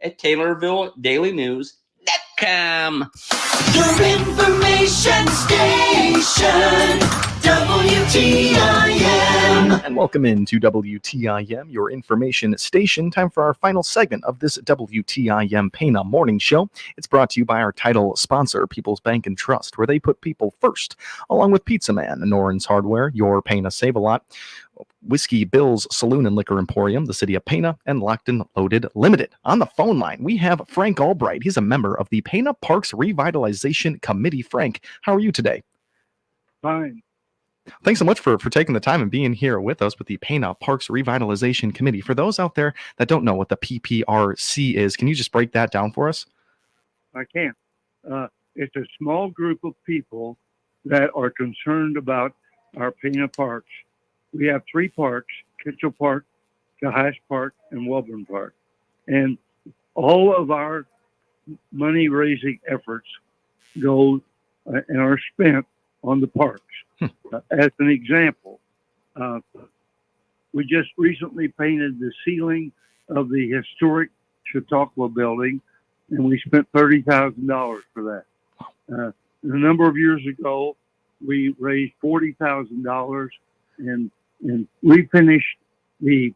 at TaylorvilleDailyNews.com. Your information station, WTIM. And welcome into WTIM, your information station. Time for our final segment of this WTIM Pana Morning Show. It's brought to you by our title sponsor, People's Bank and Trust, where they put people first, along with Pizza Man, Noren's Hardware, your Pana Save-A-Lot, Whiskey Bill's Saloon and Liquor Emporium, the City of Pana, and Locked and Loaded Limited. On the phone line, we have Frank Albright. He's a member of the Pana Parks Revitalization Committee. Frank, how are you today? Fine. Thanks so much for taking the time and being here with us with the Pana Parks Revitalization Committee. For those out there that don't know what the PPRC is, can you just break that down for us? I can. It's a small group of people that are concerned about our Pana parks. We have 3 parks, Kitchell Park, Cahash Park, and Welborn Park. And all of our money-raising efforts go and are spent on the parks. As an example, we just recently painted the ceiling of the historic Chautauqua building, and we spent $30,000 for that. A number of years ago, we raised $40,000 and we finished the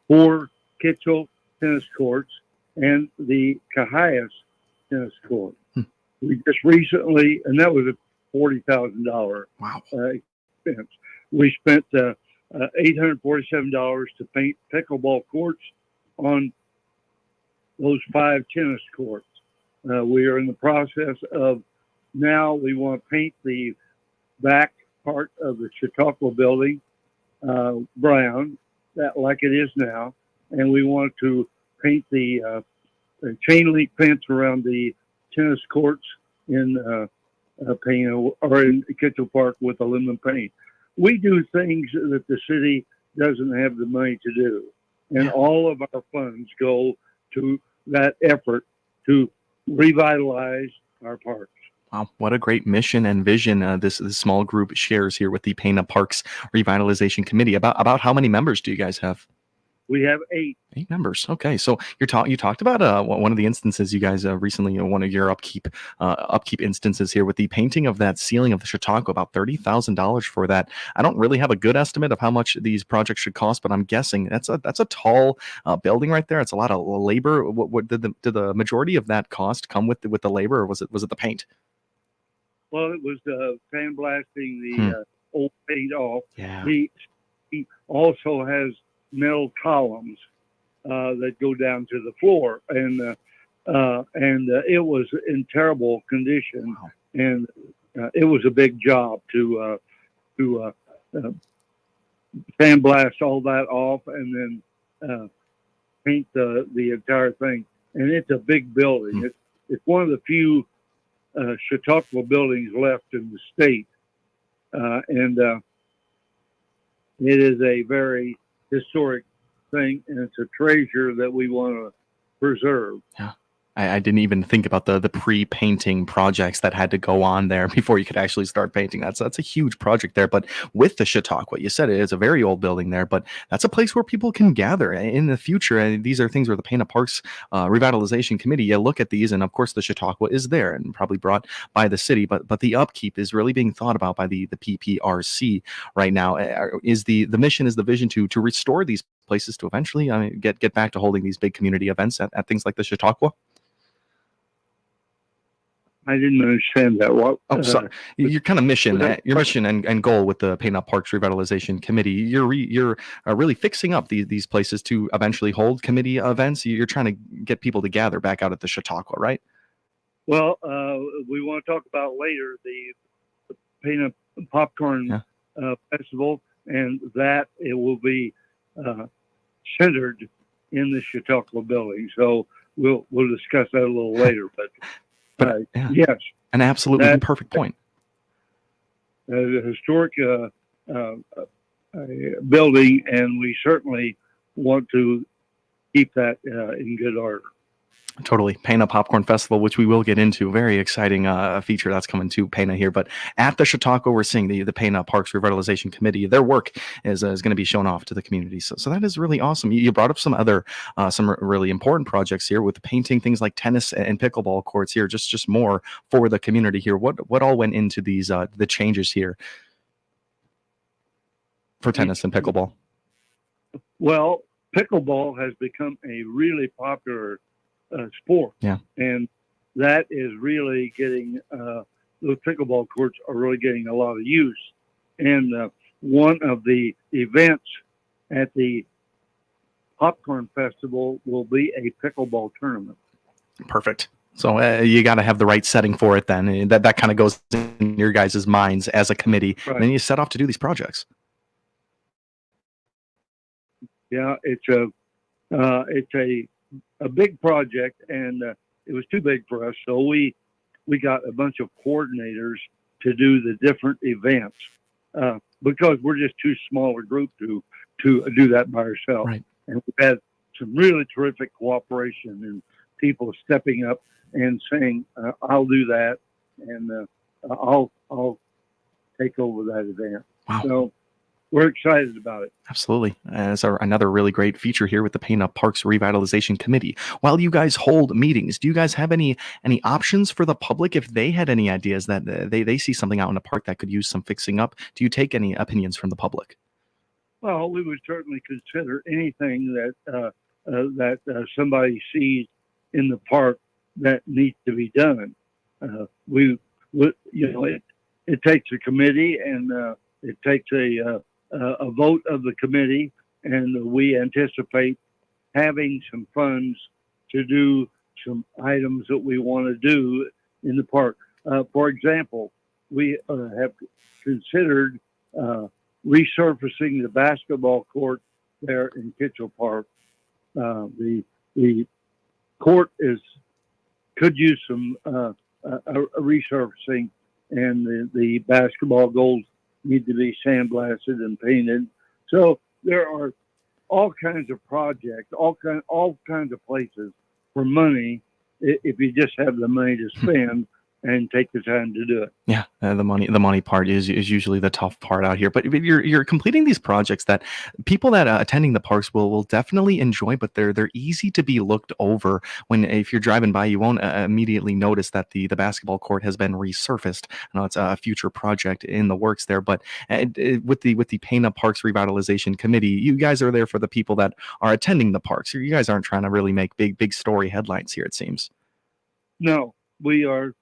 4 Kitchell tennis courts and the Cahias tennis court. We just recently, and that was a $40,000 expense. We spent $847 to paint pickleball courts on those 5 tennis courts. We are in the process of now we want to paint the back part of the Chautauqua building brown, that like it is now, and we want to paint the chain link fence around the tennis courts in Pana or in Kitchell Park with aluminum paint. We do things that the city doesn't have the money to do, and all of our funds go to that effort to revitalize our parks. Wow, what a great mission and vision this small group shares here with the Pana Parks Revitalization Committee. About how many members do you guys have? We have 8. 8 members. Okay, so you talked about one of the instances you guys recently, one of your upkeep instances here with the painting of that ceiling of the Chautauqua, about $30,000 for that. I don't really have a good estimate of how much these projects should cost, but I'm guessing that's a tall building right there. It's a lot of labor. What did the majority of that cost come with the labor, or was it the paint? Well, it was sandblasting the old paint off. Yeah. He also has metal columns that go down to the floor, and it was in terrible condition. Wow. And it was a big job to sandblast all that off and then paint the entire thing. And it's a big building. It's one of the few Chautauqua buildings left in the state, and it is a very historic thing, and it's a treasure that we want to preserve. Yeah. I didn't even think about the pre-painting projects that had to go on there before you could actually start painting. That's a huge project there. But with the Chautauqua, you said it is a very old building there, but that's a place where people can gather in the future. And these are things where the Pana Parks Revitalization Committee, you look at these, and of course the Chautauqua is there and probably brought by the city, but the upkeep is really being thought about by the PPRC right now. Is the mission, is the vision to restore these places to eventually get back to holding these big community events at things like the Chautauqua? I didn't understand that. What? Oh, sorry. Your kind of mission, your mission and goal with the Pana Parks Revitalization Committee, you're really fixing up these places to eventually hold committee events. You're trying to get people to gather back out at the Chautauqua, right? Well, we want to talk about later the Pana Popcorn Festival, and that it will be centered in the Chautauqua building. So we'll discuss that a little later, but yes, an absolutely perfect point. The historic building, and we certainly want to keep that in good order. Totally. Pana Popcorn Festival, which we will get into. Very exciting feature that's coming to Pana here. But at the Chautauqua, we're seeing the Pana Parks Revitalization Committee. Their work is going to be shown off to the community. So that is really awesome. You brought up some other, really important projects here with painting things like tennis and pickleball courts here, just more for the community here. What all went into these, the changes here for tennis and pickleball? Well, pickleball has become a really popular sport. Yeah. And that is really getting, those pickleball courts are really getting a lot of use. And one of the events at the Popcorn Festival will be a pickleball tournament. Perfect. So you got to have the right setting for it then. And that kind of goes in your guys' minds as a committee. Right. And then you set off to do these projects. Yeah, it's a big project, and it was too big for us, so we got a bunch of coordinators to do the different events because we're just too small a group to do that by ourselves. Right. And we've had some really terrific cooperation and people stepping up and saying, "I'll do that," and I'll take over that event. Wow. So we're excited about it. Absolutely. It's another really great feature here with the Pana Parks Revitalization Committee. While you guys hold meetings, do you guys have any options for the public if they had any ideas that they see something out in the park that could use some fixing up? Do you take any opinions from the public? Well, we would certainly consider anything that somebody sees in the park that needs to be done. It takes a committee and it takes a vote of the committee, and we anticipate having some funds to do some items that we want to do in the park. For example, we have considered resurfacing the basketball court there in Kitchell Park. The court could use some resurfacing, and the basketball goals need to be sandblasted and painted. So there are all kinds of projects, all kinds of places for money if you just have the money to spend and take the time to do it. Yeah, the money part is usually the tough part out here. But you're completing these projects that people that attending the parks will definitely enjoy, but they're easy to be looked over. If you're driving by, you won't immediately notice that the basketball court has been resurfaced. I know it's a future project in the works there, but with the Pana Parks Revitalization Committee, you guys are there for the people that are attending the parks. You guys aren't trying to really make big story headlines here, it seems. No, we are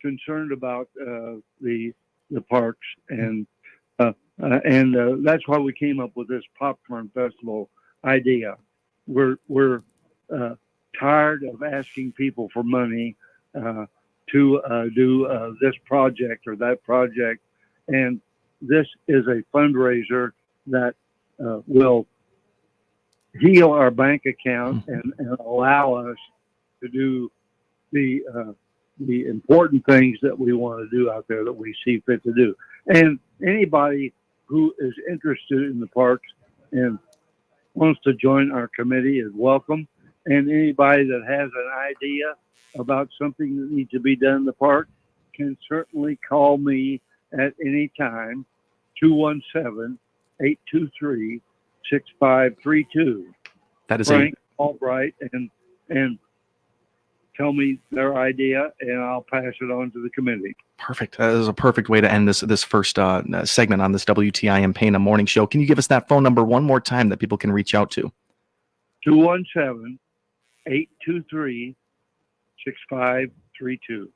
concerned about the parks, and that's why we came up with this popcorn festival idea. We're tired of asking people for money to do this project or that project, and this is a fundraiser that will heal our bank account and allow us to do the important things that we want to do out there that we see fit to do. And anybody who is interested in the parks and wants to join our committee is welcome. And anybody that has an idea about something that needs to be done in the park can certainly call me at any time, 217-823-6532. That is Frank Albright, and tell me their idea, and I'll pass it on to the committee. Perfect. That is a perfect way to end this first segment on this WTIM Pana Morning Show. Can you give us that phone number one more time that people can reach out to? 217-823-6532.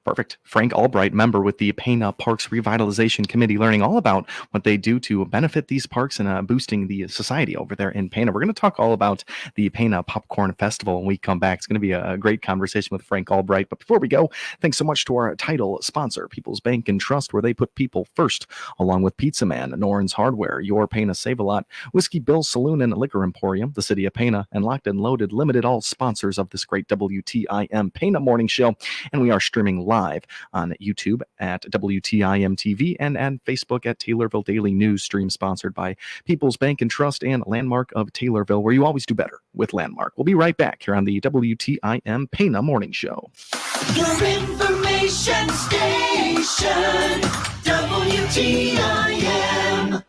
Perfect. Frank Albright, member with the Pana Parks Revitalization Committee, learning all about what they do to benefit these parks and boosting the society over there in Pana. We're going to talk all about the Pana Popcorn Festival when we come back. It's going to be a great conversation with Frank Albright. But before we go, thanks so much to our title sponsor, People's Bank and Trust, where they put people first, along with Pizza Man, Noren's Hardware, Your Pana Save-A-Lot, Whiskey Bill's Saloon and Liquor Emporium, the City of Pana, and Locked and Loaded Limited, all sponsors of this great WTIM Pana Morning Show. And we are streaming live live on YouTube at WTIM TV and Facebook at Taylorville Daily News, stream sponsored by People's Bank and Trust and Landmark of Taylorville, where you always do better with Landmark. We'll be right back here on the WTIM Pana Morning Show. Your information station, WTIM.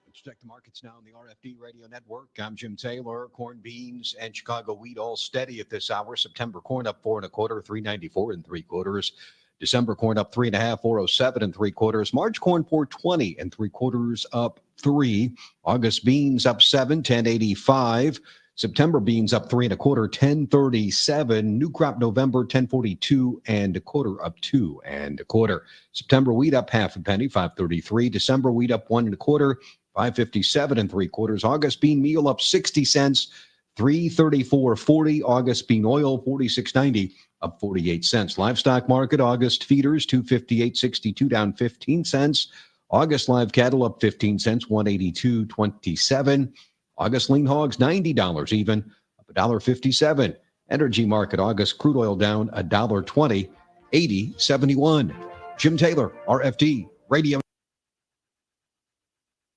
Let's check the markets now on the RFD Radio Network. I'm Jim Taylor. Corn, beans, and Chicago wheat all steady at this hour. September corn up 4 1/4, 394 3/4. December corn up 3 1/2, 407 3/4. March corn 420 3/4 up 3. August beans up 7, 1085. September beans up 3 1/4, 1037. New crop November 1042 1/4 up 2 1/4. September wheat up 1/2 penny, 533. December wheat up 1 1/4, 557 3/4. August bean meal up 60 cents, 334.40. August bean oil 46.90, up 48 cents. Livestock market, August feeders 258.62, down 15 cents. August live cattle up 15 cents, 182.27. August lean hogs $90 even, up $1.57. Energy market, August crude oil down $1.20, 80.71. Jim Taylor, RFD Radio.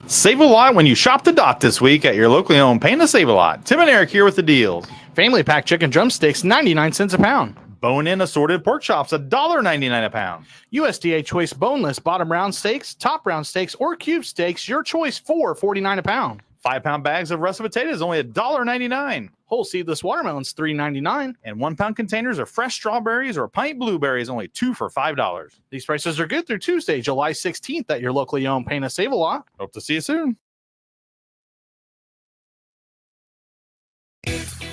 Save a lot when you shop the dock this week at your locally owned Pana Save a Lot. Tim and Eric here with the deals. Family pack chicken drumsticks, 99 cents a pound. Bone-in assorted pork chops, $1.99 a pound. USDA choice boneless bottom round steaks, top round steaks, or cube steaks, your choice, $4.49 a pound. 5-pound bags of russet potatoes, only $1.99. Whole seedless watermelons, $3.99. And 1-pound containers of fresh strawberries or pint blueberries, only 2 for $5. These prices are good through Tuesday, July 16th at your locally owned Pana Save a Lot. Hope to see you soon.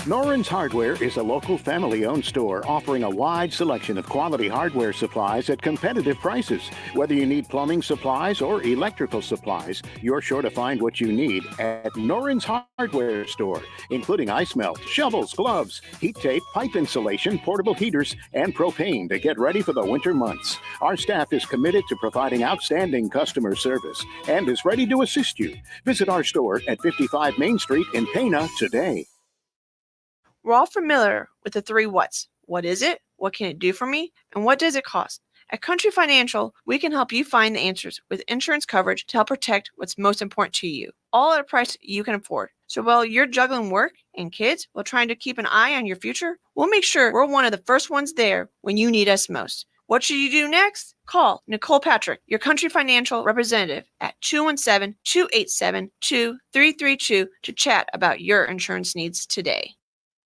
Noren's Hardware is a local family-owned store offering a wide selection of quality hardware supplies at competitive prices. Whether you need plumbing supplies or electrical supplies, you're sure to find what you need at Noren's Hardware store, including ice melt, shovels, gloves, heat tape, pipe insulation, portable heaters, and propane to get ready for the winter months. Our staff is committed to providing outstanding customer service and is ready to assist you. Visit our store at 55 Main Street in Pana today. We're all familiar with the 3 whats. What is it? What can it do for me? And what does it cost? At Country Financial, we can help you find the answers with insurance coverage to help protect what's most important to you, all at a price you can afford. So while you're juggling work and kids while trying to keep an eye on your future, we'll make sure we're one of the first ones there when you need us most. What should you do next? Call Nicole Patrick, your Country Financial representative, at 217-287-2332 to chat about your insurance needs today.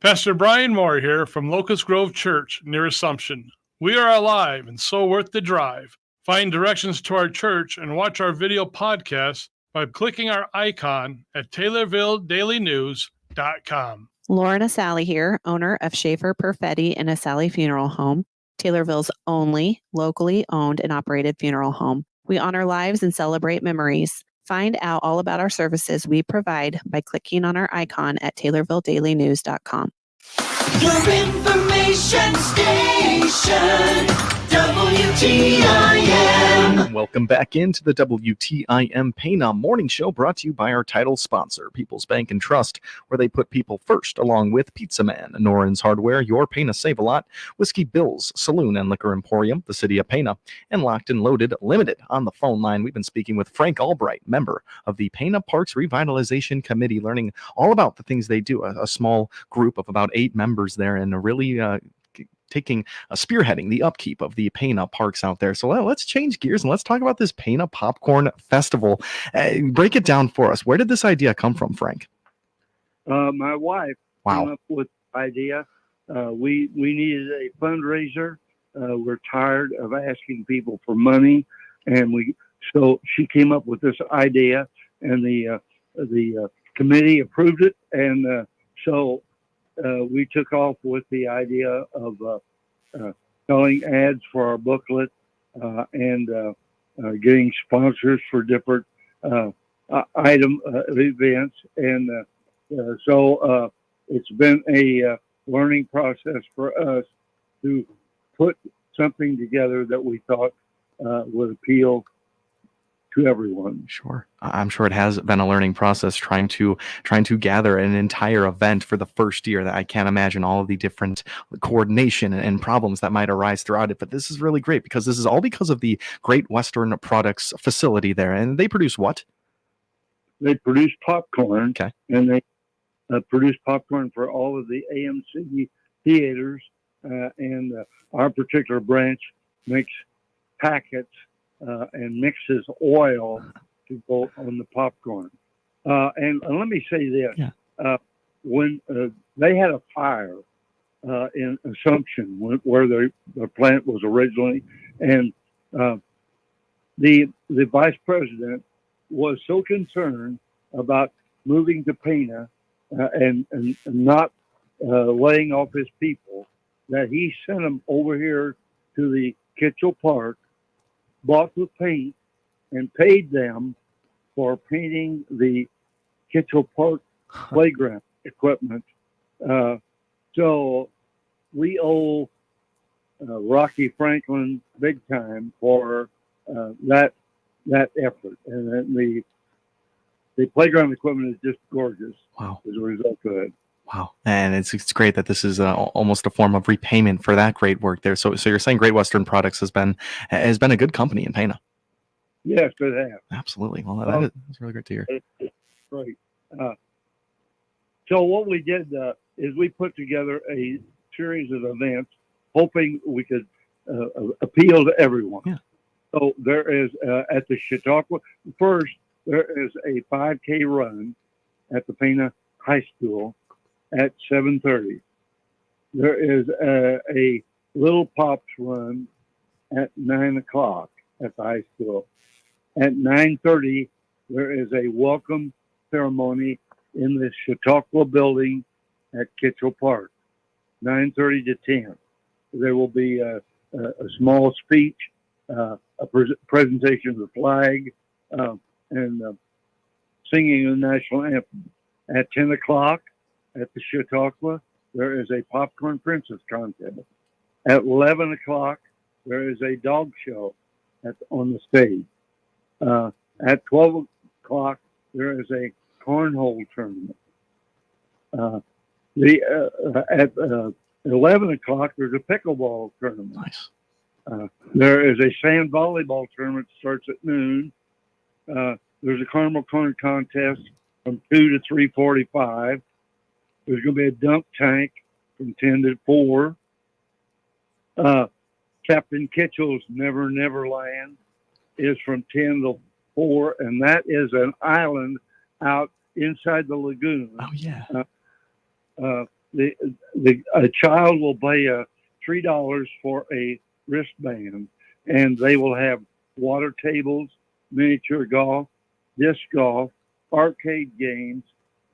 Pastor Brian Moore here from Locust Grove Church near Assumption. We are alive and so worth the drive. Find directions to our church and watch our video podcasts by clicking our icon at TaylorvilleDailyNews.com. Lauren Asali here, owner of Schaefer Perfetti and Asali Funeral Home, Taylorville's only locally owned and operated funeral home. We honor lives and celebrate memories. Find out all about our services we provide by clicking on our icon at TaylorvilleDailyNews.com. Your information station, WTIM. Welcome back into the WTIM Pana Morning Show, brought to you by our title sponsor, People's Bank and Trust, where they put people first, along with Pizza Man, Noren's Hardware, your Pana Save a Lot, Whiskey Bill's Saloon and Liquor Emporium, the City of Pana, and Locked and Loaded Limited. On the phone line, we've been speaking with Frank Albright, member of the Pana Parks Revitalization Committee, learning all about the things they do. A small group of about 8 members there, and really spearheading the upkeep of the Pana parks out there. So let's change gears and let's talk about this Pana Popcorn Festival. Break it down for us. Where did this idea come from, Frank? My wife came up with the idea. We needed a fundraiser. We're tired of asking people for money, and so she came up with this idea, and the committee approved it, and so we took off with the idea of selling ads for our booklet and getting sponsors for different item events. And so it's been a learning process for us to put something together that we thought would appeal to everyone. Sure. I'm sure it has been a learning process trying to gather an entire event for the first year. That I can't imagine all of the different coordination and problems that might arise throughout it. But this is really great because this is all because of the Great Western Products facility there. And they produce what? They produce popcorn, Okay. and they produce popcorn for all of the AMC theaters, and our particular branch makes packets and mixes oil to go on the popcorn. And let me say this: when they had a fire in Assumption, where the plant was originally, and the vice president was so concerned about moving to Pana and not laying off his people that he sent them over here to the Kitchell Park, bought the paint, and paid them for painting the Kitchell Park playground equipment. So we owe Rocky Franklin big time for that effort, and then the playground equipment is just gorgeous. Wow. As a result of it. Wow. And it's great that this is almost a form of repayment for that great work there. So you're saying Great Western Products has been a good company in Pana. Yes, it has. Absolutely. Well, that's really great to hear. It's great. So what we did is we put together a series of events, hoping we could appeal to everyone. Yeah. So there is at the Chautauqua first. There is a 5K run at the Pana High School at 7:30. There is a Little Pops run at 9 o'clock at the high school. At 9:30, there is a welcome ceremony in the Chautauqua building at Kitchell Park. 9:30 to 10. There will be a small speech, a presentation of the flag, and singing the national anthem. At 10 o'clock at the Chautauqua, there is a popcorn princess contest. At 11 o'clock, there is a dog show on the stage. At 12 o'clock, there is a cornhole tournament. At 11 o'clock, there's a pickleball tournament. Nice. There is a sand volleyball tournament that starts at noon. There's a caramel corn contest from 2 to 3:45. There's going to be a dunk tank from 10 to 4. Captain Kitchell's Never Never Land is from 10 to 4, and that is an island out inside the lagoon. Oh yeah. A child will pay $3 for a wristband, and they will have water tables, miniature golf, disc golf, arcade games,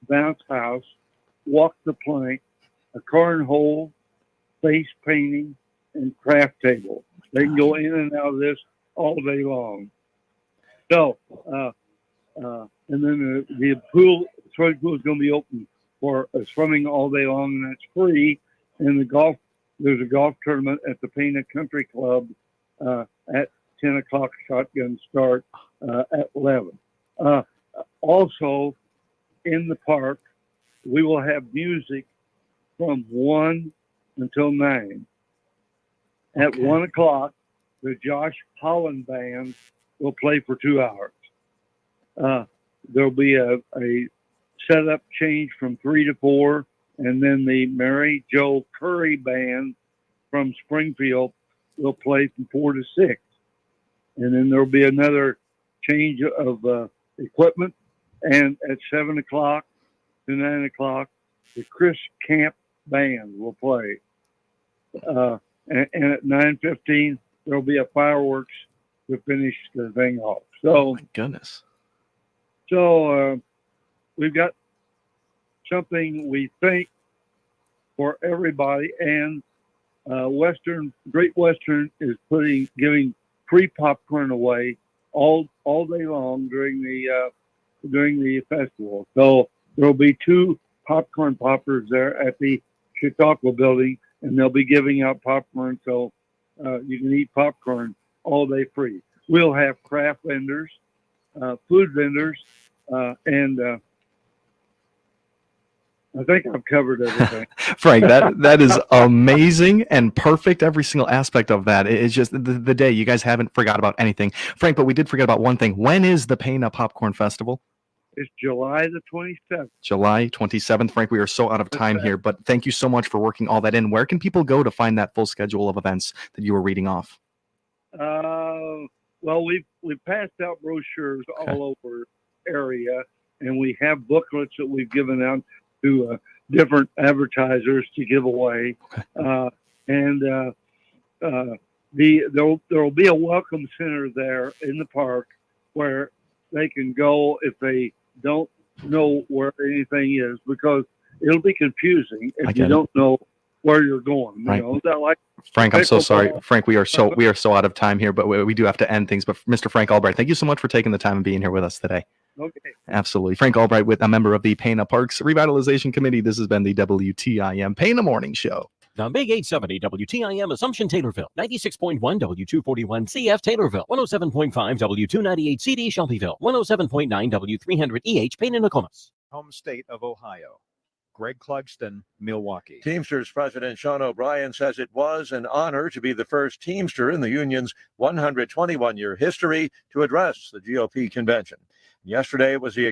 bounce house, walk the plank, a cornhole, face painting, and craft table. They can go in and out of this all day long. So, and then the swimming pool is going to be open for swimming all day long, and that's free. And there's a golf tournament at the Pana Country Club at 10 o'clock, shotgun start at 11. Also, in the park, we will have music from 1 until 9. At 1 o'clock, the Josh Holland Band will play for 2 hours. There'll be a setup change from 3 to 4, and then the Mary Jo Curry Band from Springfield will play from 4 to 6. And then there'll be another change of equipment. And at 7 o'clock to 9 o'clock, the Chris Camp Band will play. And at 9:15, there'll be a fireworks to finish the thing off. So, oh my goodness. So we've got something we think for everybody, and Great Western is giving free popcorn away all day long during the festival. So there'll be 2 popcorn poppers there at the Chautauqua building, and they'll be giving out popcorn, so you can eat popcorn all day free. We'll have craft vendors food vendors, and I think I've covered everything. Frank, that is amazing and perfect. Every single aspect of that. It's just the day. You guys haven't forgot about anything, Frank. But we did forget about one thing. When is the Pana Popcorn Festival? It's July the 27th. July 27th. Frank, we are so out of time here, but thank you so much for working all that in. Where can people go to find that full schedule of events that you were reading off? Well, we've passed out brochures all over area, and we have booklets that we've given out to different advertisers to give away. And there'll be a welcome center there in the park where they can go if they don't know where anything is, because it'll be confusing if you don't know where you're going. Right. You know, is that like Frank, I'm so sorry. Frank, we are so out of time here, but we do have to end things. But Mr. Frank Albright, thank you so much for taking the time and being here with us today. Okay. Absolutely. Frank Albright, with a member of the Pana Parks Revitalization Committee. This has been the WTIM Pana Morning Show. The Big 870 WTIM Assumption Taylorville, 96.1 W241 CF Taylorville, 107.5 W298 CD Shelbyville, 107.9 W300 EH Payne and Nokomis. Home state of Ohio. Greg Clugston, Milwaukee. Teamsters President Sean O'Brien says it was an honor to be the first Teamster in the union's 121-year history to address the GOP convention. Yesterday was the